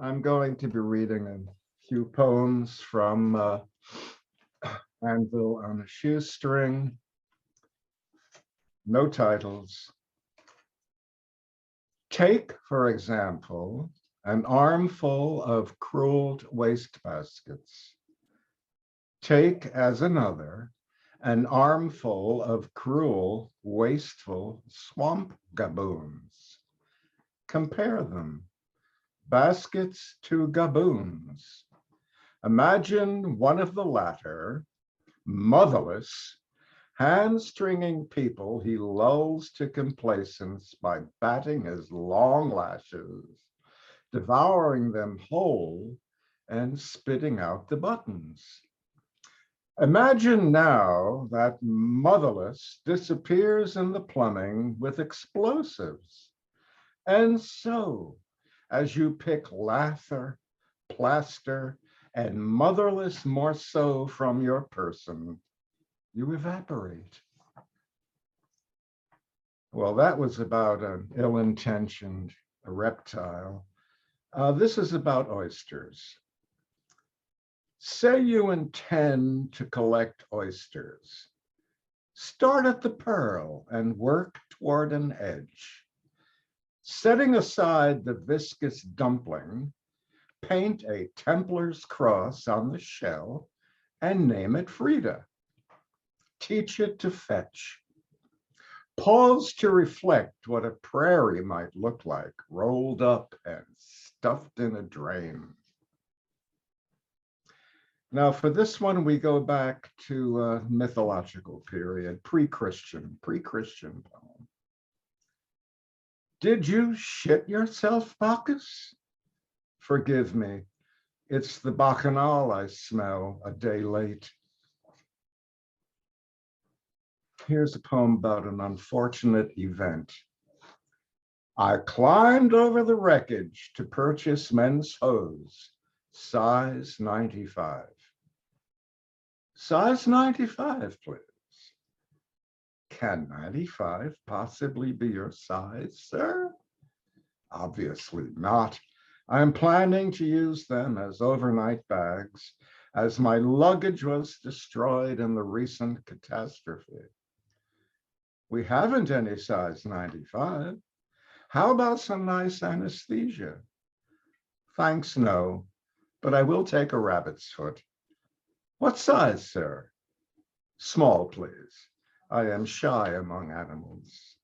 I'm going to be reading a few poems from Anvil on a Shoestring. No titles. Take, for example, an armful of creweled wastebaskets. Take as another an armful of cruel, wasteful swamp gaboons. Compare them. Baskets to gaboons. Imagine one of the latter, motherless, hamstringing people he lulls to complacence by batting his long lashes, devouring them whole and spitting out the buttons. Imagine now that motherless disappears in the plumbing with explosives. And so, as you pick lather, plaster, and motherless morceau from your person, you evaporate. Well, that was about an ill-intentioned reptile. This is about oysters. Say you intend to collect oysters. Start at the pearl and work toward an edge. Setting aside the viscous dumpling, paint a Templar's cross on the shell and name it Frida. Teach it to fetch. Pause to reflect what a prairie might look like, rolled up and stuffed in a drain. Now, for this one, we go back to a mythological period, pre-Christian poem. Did you shit yourself, Bacchus? Forgive me, it's the bacchanal I smell a day late. Here's a poem about an unfortunate event. I climbed over the wreckage to purchase men's hose, size 95. Size 95, please. Can 95 possibly be your size, sir? Obviously not. I'm planning to use them as overnight bags, as my luggage was destroyed in the recent catastrophe. We haven't any size 95. How about some nice anesthesia? Thanks, no, but I will take a rabbit's foot. What size, sir? Small, please. I am shy among animals.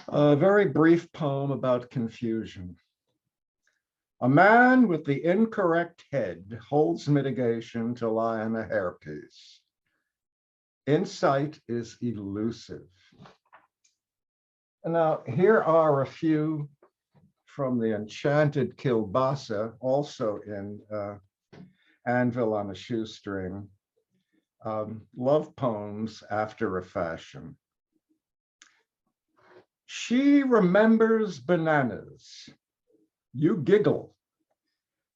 A very brief poem about confusion. A man with the incorrect head holds mitigation to lie on a hairpiece. Insight is elusive. Now, here are a few from the enchanted Kilbasa, also in Anvil on a Shoestring, love poems after a fashion. She remembers bananas. You giggle.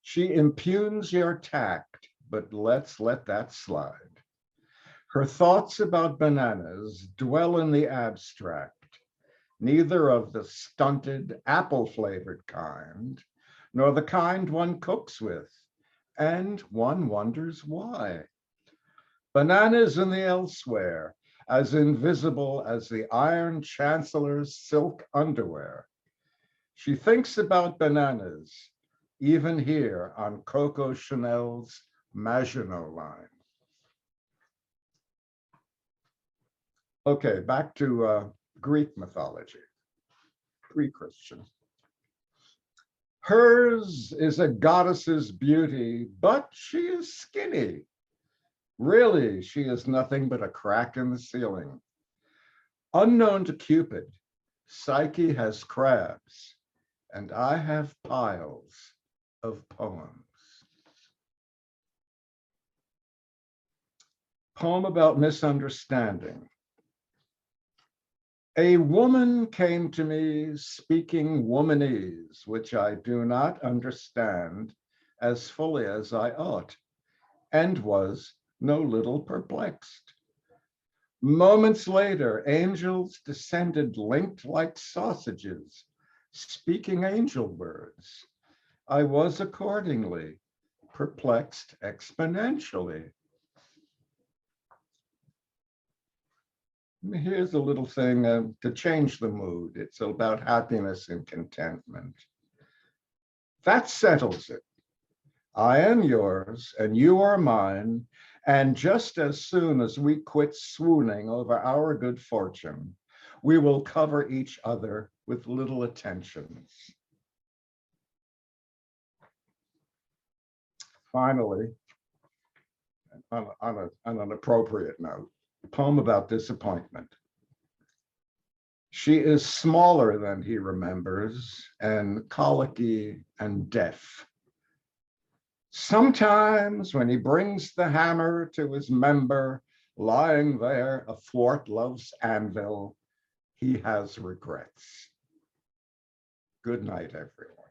She impugns your tact, but let's let that slide. Her thoughts about bananas dwell in the abstract, neither of the stunted apple-flavored kind, nor the kind one cooks with, and one wonders why. Bananas in the elsewhere, as invisible as the Iron Chancellor's silk underwear. She thinks about bananas, even here on Coco Chanel's Maginot line. Okay, back to Greek mythology, pre-Christian. Hers is a goddess's beauty, but she is skinny. Really, she is nothing but a crack in the ceiling. Unknown to Cupid, Psyche has crabs, and I have piles of poems. Poem about misunderstanding. A woman came to me speaking womanese, which I do not understand as fully as I ought, and was no little perplexed. Moments later, angels descended linked like sausages, speaking angel words. I was accordingly perplexed exponentially. Here's a little thing to change the mood. It's about happiness and contentment. That settles it. I am yours and you are mine. And just as soon as we quit swooning over our good fortune, we will cover each other with little attentions. Finally, on an appropriate note, a poem about disappointment. She is smaller than he remembers and colicky and deaf. Sometimes when he brings the hammer to his member, lying there athwart love's anvil, he has regrets. Good night, everyone.